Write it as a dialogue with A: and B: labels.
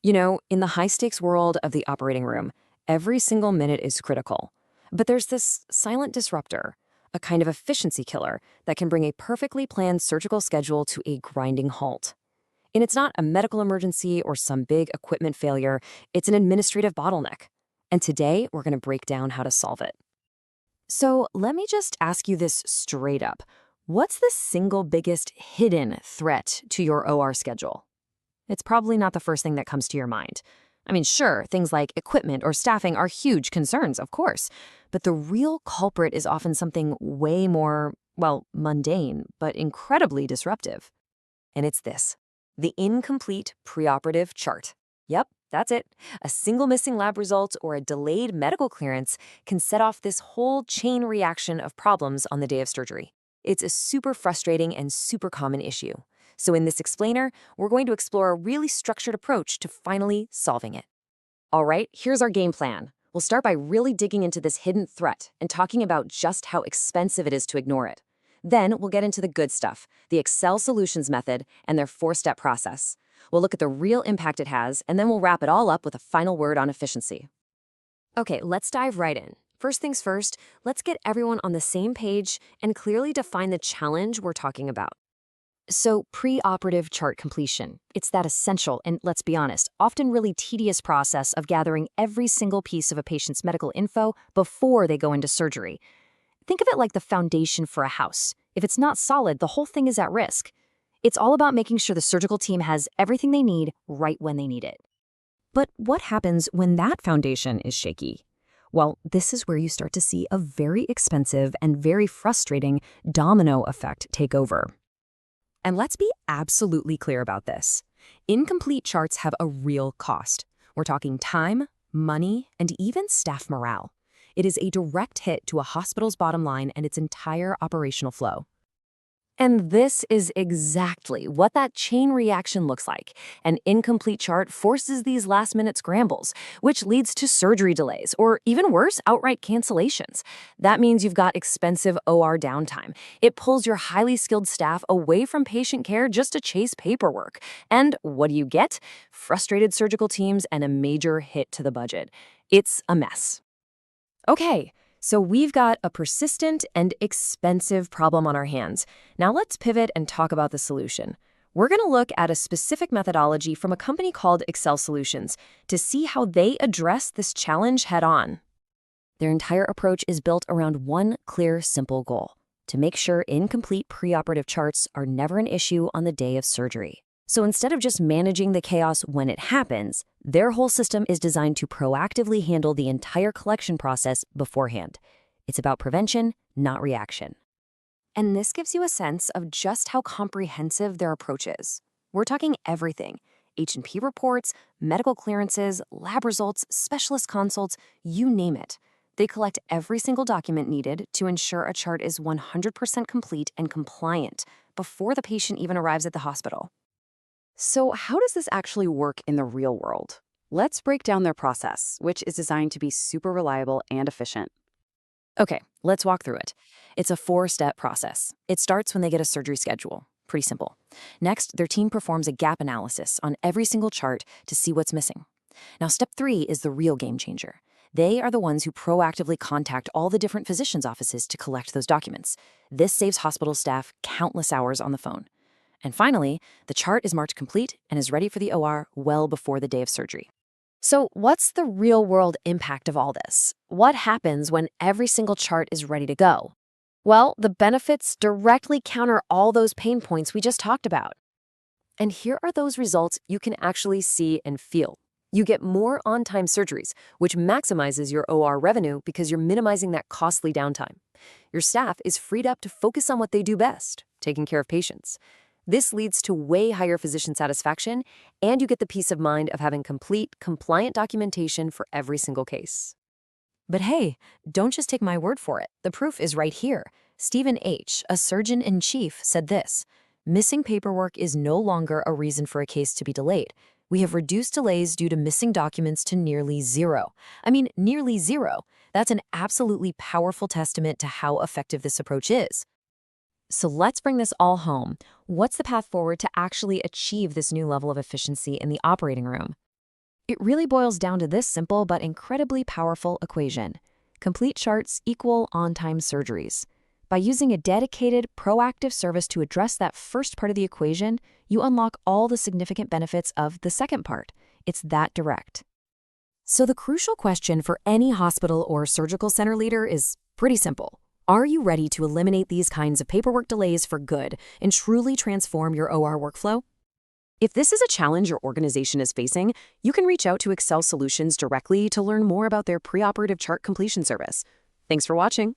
A: In the high-stakes world of the operating room, every single minute is critical. But there's this silent disruptor, a kind of efficiency killer that can bring a perfectly planned surgical schedule to a grinding halt. And it's not a medical emergency or some big equipment failure, it's an administrative bottleneck. And today, we're going to break down how to solve it. So let me just ask you this straight up. What's the single biggest hidden threat to your OR schedule? It's probably not the first thing that comes to your mind. I mean, sure, things like equipment or staffing are huge concerns, of course, but the real culprit is often something way more, well, mundane, but incredibly disruptive. And it's this: the incomplete preoperative chart. Yep, that's it. A single missing lab result or a delayed medical clearance can set off this whole chain reaction of problems on the day of surgery. It's a super frustrating and super common issue. So in this explainer, we're going to explore a really structured approach to finally solving it. All right, here's our game plan. We'll start by really digging into this hidden threat and talking about just how expensive it is to ignore it. Then we'll get into the good stuff, the Excel solutions method and their 4-step process. We'll look at the real impact it has, and then we'll wrap it all up with a final word on efficiency. Okay, let's dive right in. First things first, let's get everyone on the same page and clearly define the challenge we're talking about. So, preoperative chart completion. It's that essential and, let's be honest, often really tedious process of gathering every single piece of a patient's medical info before they go into surgery. Think of it like the foundation for a house. If it's not solid, the whole thing is at risk. It's all about making sure the surgical team has everything they need right when they need it. But what happens when that foundation is shaky? Well, this is where you start to see a very expensive and very frustrating domino effect take over. And let's be absolutely clear about this. Incomplete charts have a real cost. We're talking time, money, and even staff morale. It is a direct hit to a hospital's bottom line and its entire operational flow. And this is exactly what that chain reaction looks like. An incomplete chart forces these last-minute scrambles, which leads to surgery delays, or even worse, outright cancellations. That means you've got expensive OR downtime. It pulls your highly skilled staff away from patient care just to chase paperwork. And what do you get? Frustrated surgical teams and a major hit to the budget. It's a mess. Okay. So we've got a persistent and expensive problem on our hands. Now let's pivot and talk about the solution. We're going to look at a specific methodology from a company called Excel Solutions to see how they address this challenge head-on. Their entire approach is built around one clear, simple goal: to make sure incomplete preoperative charts are never an issue on the day of surgery. So instead of just managing the chaos when it happens, their whole system is designed to proactively handle the entire collection process beforehand. It's about prevention, not reaction. And this gives you a sense of just how comprehensive their approach is. We're talking everything: H&P reports, medical clearances, lab results, specialist consults, you name it. They collect every single document needed to ensure a chart is 100% complete and compliant before the patient even arrives at the hospital. So how does this actually work in the real world? Let's break down their process, which is designed to be super reliable and efficient. Okay, let's walk through it. It's a 4-step process. It starts when they get a surgery schedule. Pretty simple. Next, their team performs a gap analysis on every single chart to see what's missing. Now, step 3 is the real game changer. They are the ones who proactively contact all the different physicians' offices to collect those documents. This saves hospital staff countless hours on the phone. And finally, the chart is marked complete and is ready for the OR well before the day of surgery. So what's the real-world impact of all this? What happens when every single chart is ready to go? Well, the benefits directly counter all those pain points we just talked about. And here are those results you can actually see and feel. You get more on-time surgeries, which maximizes your OR revenue because you're minimizing that costly downtime. Your staff is freed up to focus on what they do best, taking care of patients. This leads to way higher physician satisfaction, and you get the peace of mind of having complete, compliant documentation for every single case. But hey, don't just take my word for it. The proof is right here. Stephen H., a surgeon-in-chief, said this: "Missing paperwork is no longer a reason for a case to be delayed. We have reduced delays due to missing documents to nearly zero." I mean, nearly zero. That's an absolutely powerful testament to how effective this approach is. So let's bring this all home. What's the path forward to actually achieve this new level of efficiency in the operating room? It really boils down to this simple but incredibly powerful equation. Complete charts equal on-time surgeries. By using a dedicated, proactive service to address that first part of the equation, you unlock all the significant benefits of the second part. It's that direct. So the crucial question for any hospital or surgical center leader is pretty simple. Are you ready to eliminate these kinds of paperwork delays for good and truly transform your OR workflow? If this is a challenge your organization is facing, you can reach out to Excel Solutions directly to learn more about their preoperative chart completion service. Thanks for watching.